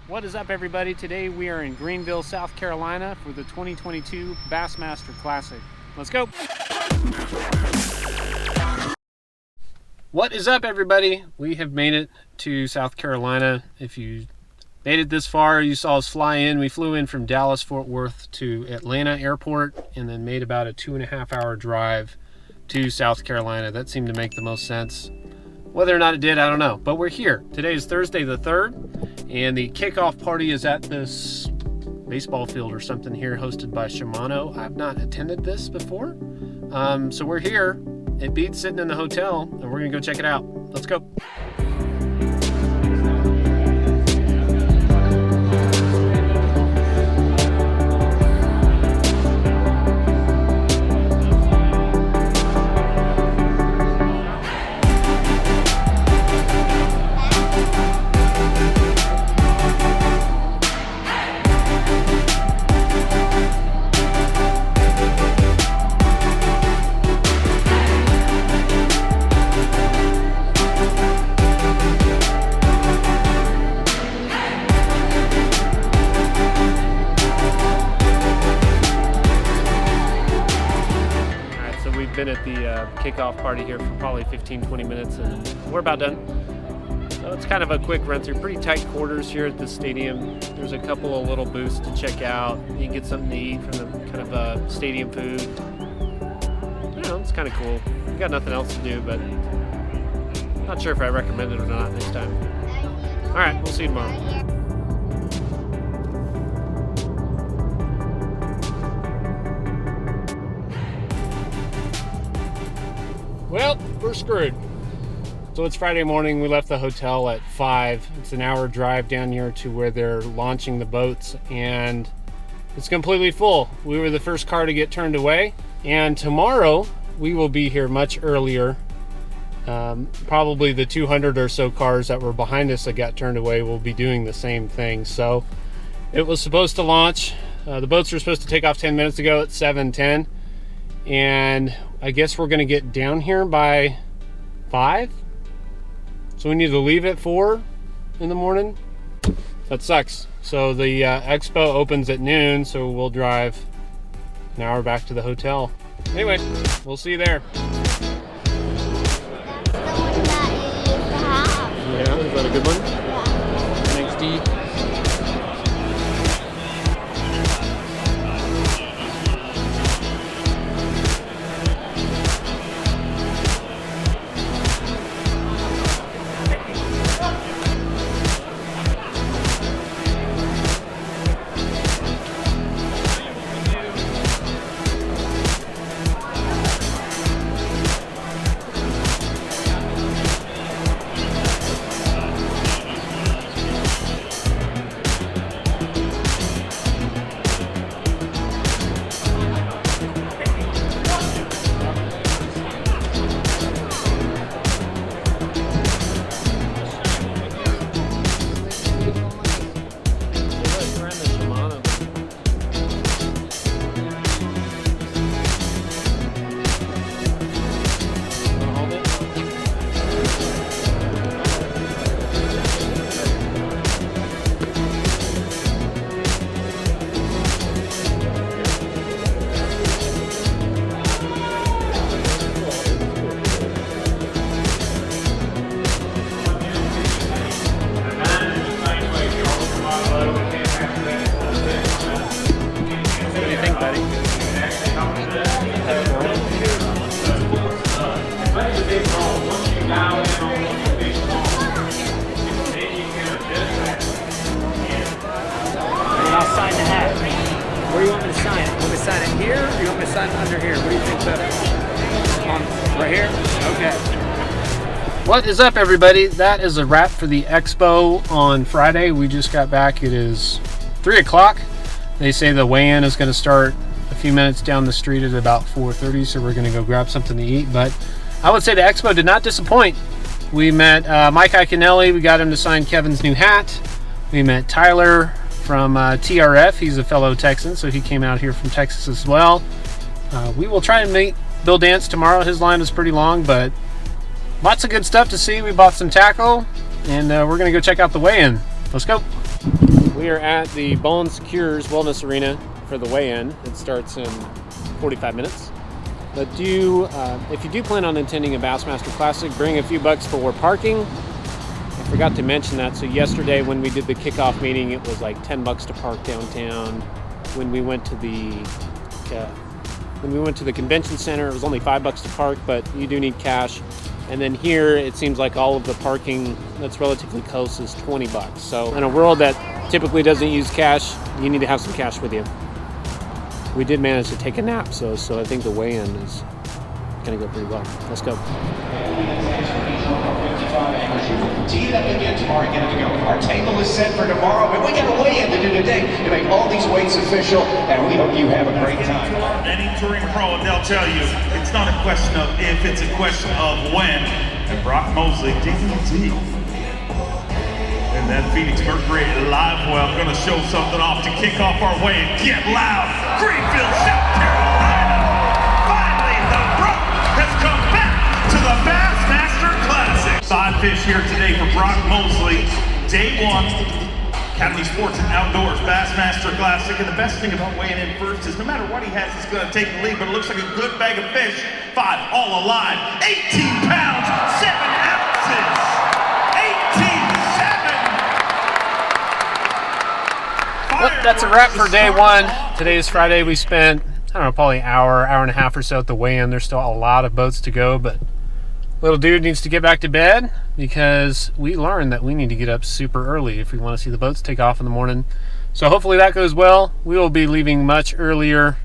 What is up, everybody? Today we are in Greenville, South Carolina for the 2022 Bassmaster Classic. Let's go! What is up, everybody? We have made it to South Carolina. If you made it this far, you saw us fly in. We flew in from Dallas Fort Worth to Atlanta Airport and then made about a 2.5 hour drive to South Carolina. That seemed to make the most sense. Whether or not it did, I don't know. But we're here. Today is Thursday the 3rd, and the kickoff party is at this baseball field or something here hosted by Shimano. I've not attended this before. So we're here. It beats sitting in the hotel, and we're gonna go check it out. Let's go. Been at the kickoff party here for probably 15-20 minutes, and we're about done. So it's kind of a quick run through. Pretty tight quarters here at the stadium. There's a couple of little booths to check out. You can get something to eat from the kind of stadium food. I don't know, it's kind of cool. We got nothing else to do, but not sure if I recommend it or not next time. All right, we'll see you tomorrow. Well, we're screwed. So it's Friday morning. We left the hotel at 5. It's an hour drive down here to where they're launching the boats, and it's completely full. We were the first car to get turned away, and tomorrow we will be here much earlier. Probably the 200 or so cars that were behind us that got turned away will be doing the same thing. So it was supposed to launch. The boats were supposed to take off 10 minutes ago at 7:10. And I guess we're gonna get down here by 5. So we need to leave at 4 in the morning. That sucks. So the Expo opens at noon, so we'll drive an hour back to the hotel. Anyway, we'll see you there. Yeah, is that a good one? Yeah. Thanks, Dee. I'll sign the hat. Where do you want me to sign it? You want me to sign it here, or you want me to sign it under here? What do you think better? Right here? Okay. What is up, everybody? That is a wrap for the Expo on Friday. We just got back. It is 3 o'clock. They say the weigh-in is going to start a few minutes down the street at about 4:30, so we're going to go grab something to eat. But I would say the Expo did not disappoint. We met Mike Iaconelli. We got him to sign Kevin's new hat. We met Tyler from TRF. He's a fellow Texan, so he came out here from Texas as well. We will try and meet Bill Dance tomorrow. His line was pretty long, but lots of good stuff to see. We bought some tackle, and we're going to go check out the weigh-in. Let's go. We are at the Bone Secures Wellness Arena for the weigh-in. It starts in 45 minutes. But if you do plan on attending a Bassmaster Classic, bring a few bucks for parking. I forgot to mention that. So yesterday when we did the kickoff meeting, it was like 10 bucks to park downtown. When we went to the convention center, it was only 5 bucks to park, but you do need cash. And then here, it seems like all of the parking that's relatively close is 20 bucks. So in a world that typically doesn't use cash, you need to have some cash with you. We did manage to take a nap, so I think the weigh-in is gonna go pretty well. Let's go. Tee it up again tomorrow, get it to go. Our table is set for tomorrow, but we got a weigh-in to do today to make all these weights official, and we hope you have a great time. Any touring pro, they'll tell you it's not a question of if, it's a question of when. And Brock Mosley, DDT. And that Phoenix Mercury live well, going to show something off to kick off our weigh-in. Get loud, Greenfield, South Carolina. Finally, the Brook has come back to the Bassmaster Classic. Side fish here today for Brock Mosley. Day one, Academy Sports and Outdoors Bassmaster Classic. And the best thing about weighing in first is no matter what he has, he's going to take the lead. But it looks like a good bag of fish. 5 all alive. 18 pounds, 7 ounces. 18.7. Well, that's a wrap for day one. Today is Friday. We spent, I don't know, probably an hour and a half or so at the weigh-in. There's still a lot of boats to go, but little dude needs to get back to bed because we learned that we need to get up super early if we want to see the boats take off in the morning. So hopefully that goes well. We will be leaving much earlier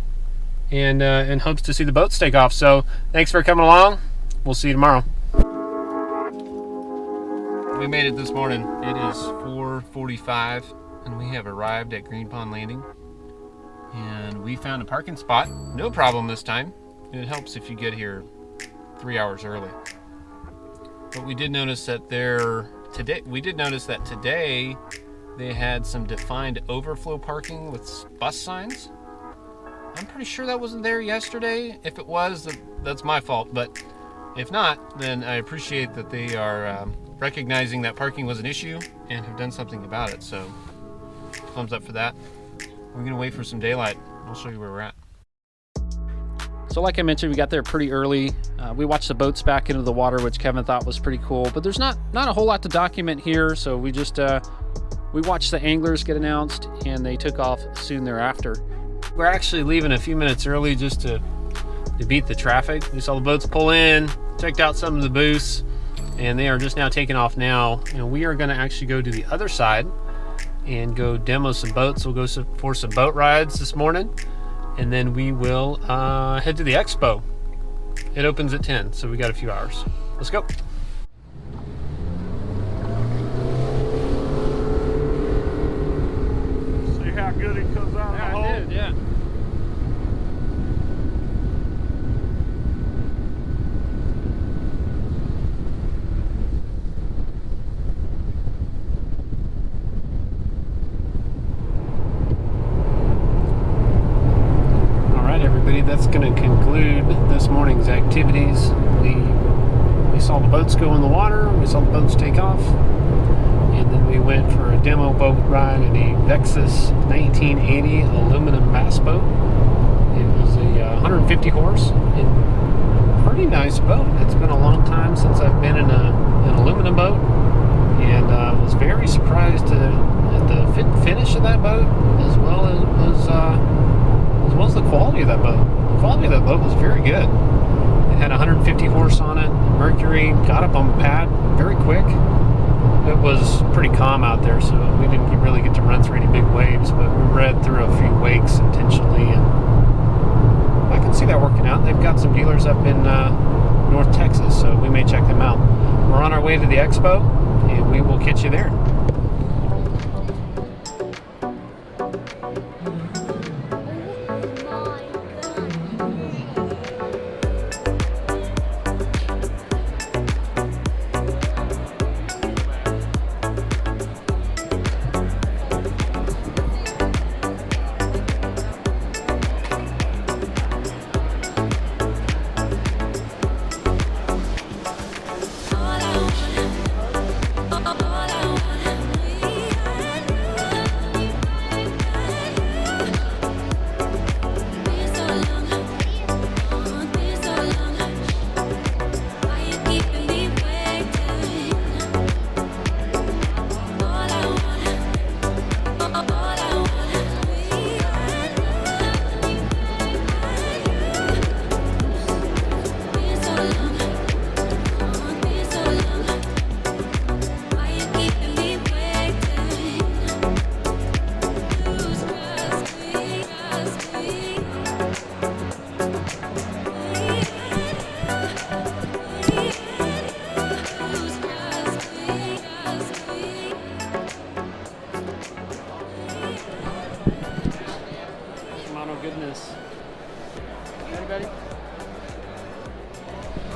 and in hopes to see the boats take off. So thanks for coming along. We'll see you tomorrow. We made it this morning. It is 4:45 and we have arrived at Green Pond Landing. And we found a parking spot. No problem this time. It helps if you get here 3 hours early. But we did notice that today they had some defined overflow parking with bus signs. I'm pretty sure that wasn't there yesterday. If it was, that's my fault. But if not, then I appreciate that they are recognizing that parking was an issue and have done something about it. So thumbs up for that. We're gonna wait for some daylight. I'll show you where we're at. So like I mentioned, we got there pretty early. We watched the boats back into the water, which Kevin thought was pretty cool, but there's not a whole lot to document here. So we just, we watched the anglers get announced and they took off soon thereafter. We're actually leaving a few minutes early just to beat the traffic. We saw the boats pull in, checked out some of the booths, and they are just now taking off now. And we are gonna actually go to the other side and go demo some boats. We'll go for some boat rides this morning. And then we will head to the Expo. It opens at 10, so we got a few hours. Let's go. See how good it comes out of the hole? I did, yeah. That's going to conclude this morning's activities. We saw the boats go in the water, we saw the boats take off, and then we went for a demo boat ride in a Vexus 1980 aluminum bass boat. It was a 150 horse and pretty nice boat. It's been a long time since I've been in an aluminum boat, and was very surprised at the fit and finish of that boat, as well as the quality of that boat. The quality of that boat was very good. It had 150 horse on it, Mercury, got up on the pad very quick. It was pretty calm out there, so we didn't really get to run through any big waves, but we read through a few wakes intentionally, and I can see that working out. They've got some dealers up in North Texas, so we may check them out. We're on our way to the Expo, and we will catch you there. All I want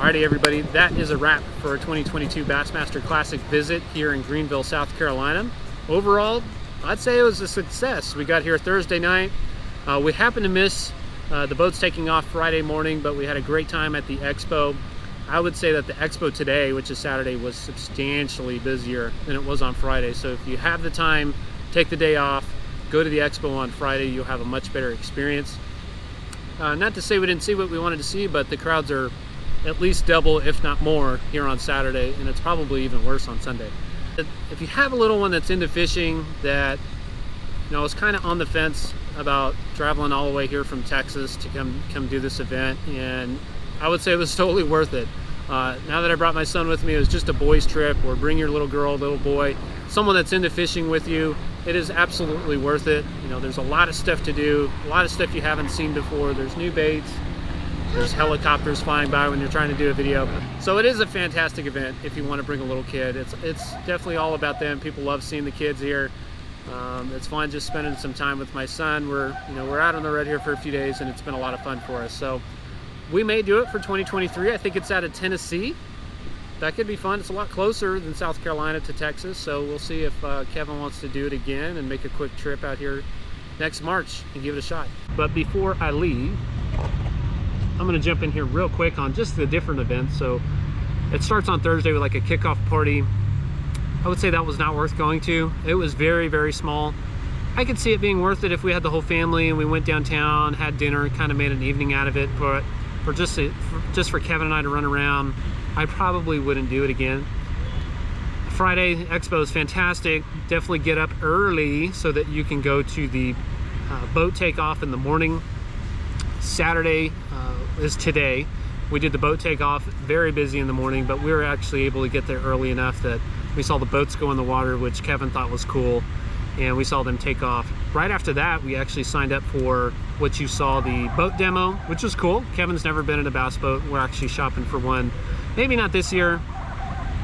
Alrighty everybody, that is a wrap for our 2022 Bassmaster Classic visit here in Greenville, South Carolina. Overall, I'd say it was a success. We got here Thursday night. We happened to miss the boats taking off Friday morning, but we had a great time at the Expo. I would say that the Expo today, which is Saturday, was substantially busier than it was on Friday. So if you have the time, take the day off, go to the Expo on Friday, you'll have a much better experience. Not to say we didn't see what we wanted to see, but the crowds are at least double, if not more, here on Saturday, and it's probably even worse on Sunday. If you have a little one that's into fishing that, you know, is kind of on the fence about traveling all the way here from Texas to come do this event, and I would say it was totally worth it. Now that I brought my son with me, it was just a boys trip, or bring your little girl, little boy, someone that's into fishing with you. It is absolutely worth it. You know, there's a lot of stuff to do, a lot of stuff you haven't seen before. There's new baits, there's helicopters flying by when you're trying to do a video. So it is a fantastic event if you want to bring a little kid. It's definitely all about them. People love seeing the kids here. It's fun just spending some time with my son. We're out on the road here for a few days, and it's been a lot of fun for us. So we may do it for 2023. I think it's out of Tennessee. That could be fun. It's a lot closer than South Carolina to Texas, so we'll see if Kevin wants to do it again and make a quick trip out here next March and give it a shot. But before I leave, I'm going to jump in here real quick on just the different events. So it starts on Thursday with like a kickoff party. I would say that was not worth going to. It was very, very small. I could see it being worth it if we had the whole family and we went downtown, had dinner, kind of made an evening out of it. But just for Kevin and I to run around, I probably wouldn't do it again. Friday Expo is fantastic. Definitely get up early so that you can go to the boat takeoff in the morning. Saturday is today. We did the boat takeoff, very busy in the morning, but we were actually able to get there early enough that we saw the boats go in the water, which Kevin thought was cool, and we saw them take off. Right after that, we actually signed up for what you saw, the boat demo, which was cool. Kevin's never been in a bass boat. We're actually shopping for one. Maybe not this year,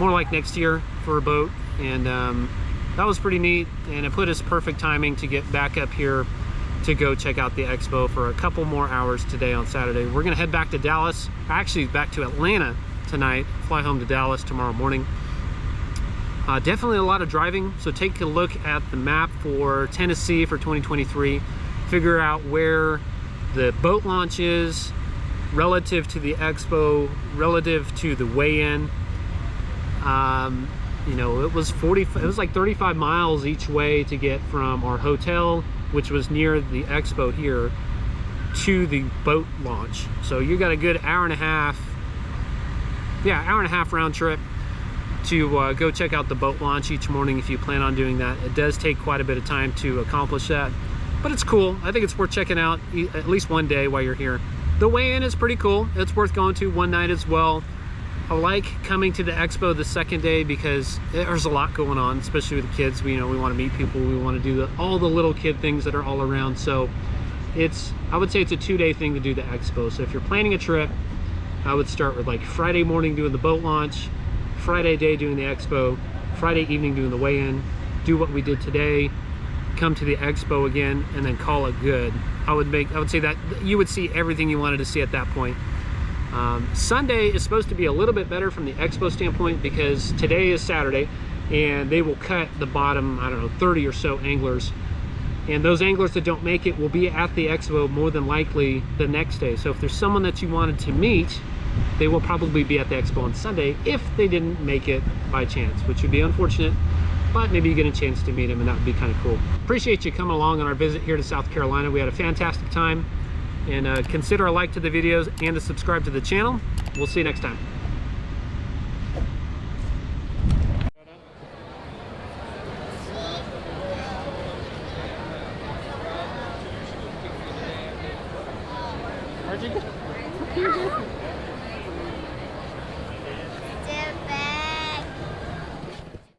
more like next year for a boat, and that was pretty neat, and it put us perfect timing to get back up here to go check out the Expo for a couple more hours today on Saturday. We're gonna head back to Dallas, actually back to Atlanta tonight, fly home to Dallas tomorrow morning. Definitely a lot of driving, so take a look at the map for Tennessee for 2023, figure out where the boat launch is relative to the Expo, relative to the weigh-in. You know, it was like 35 miles each way to get from our hotel, which was near the Expo here, to the boat launch. So you got a good hour and a half round trip to go check out the boat launch each morning if you plan on doing that. It does take quite a bit of time to accomplish that, but it's cool. I think it's worth checking out at least one day while you're here. The weigh-in is pretty cool. It's worth going to one night as well. I like coming to the Expo the second day because there's a lot going on, especially with the kids. We want to meet people. We want to do all the little kid things that are all around. So I would say it's a 2-day thing to do the Expo. So if you're planning a trip, I would start with like Friday morning doing the boat launch, Friday day doing the Expo, Friday evening doing the weigh-in, do what we did today, come to the Expo again, and then call it good. I would say that you would see everything you wanted to see at that point. Sunday is supposed to be a little bit better from the Expo standpoint because today is Saturday and they will cut the bottom, I don't know, 30 or so anglers, and those anglers that don't make it will be at the Expo more than likely the next day. So if there's someone that you wanted to meet, they will probably be at the Expo on Sunday if they didn't make it by chance, which would be unfortunate, but maybe you get a chance to meet them and that would be kind of cool. Appreciate you coming along on our visit here to South Carolina. We had a fantastic time. And consider a like to the videos and to subscribe to the channel. We'll see you next time. Where'd you go?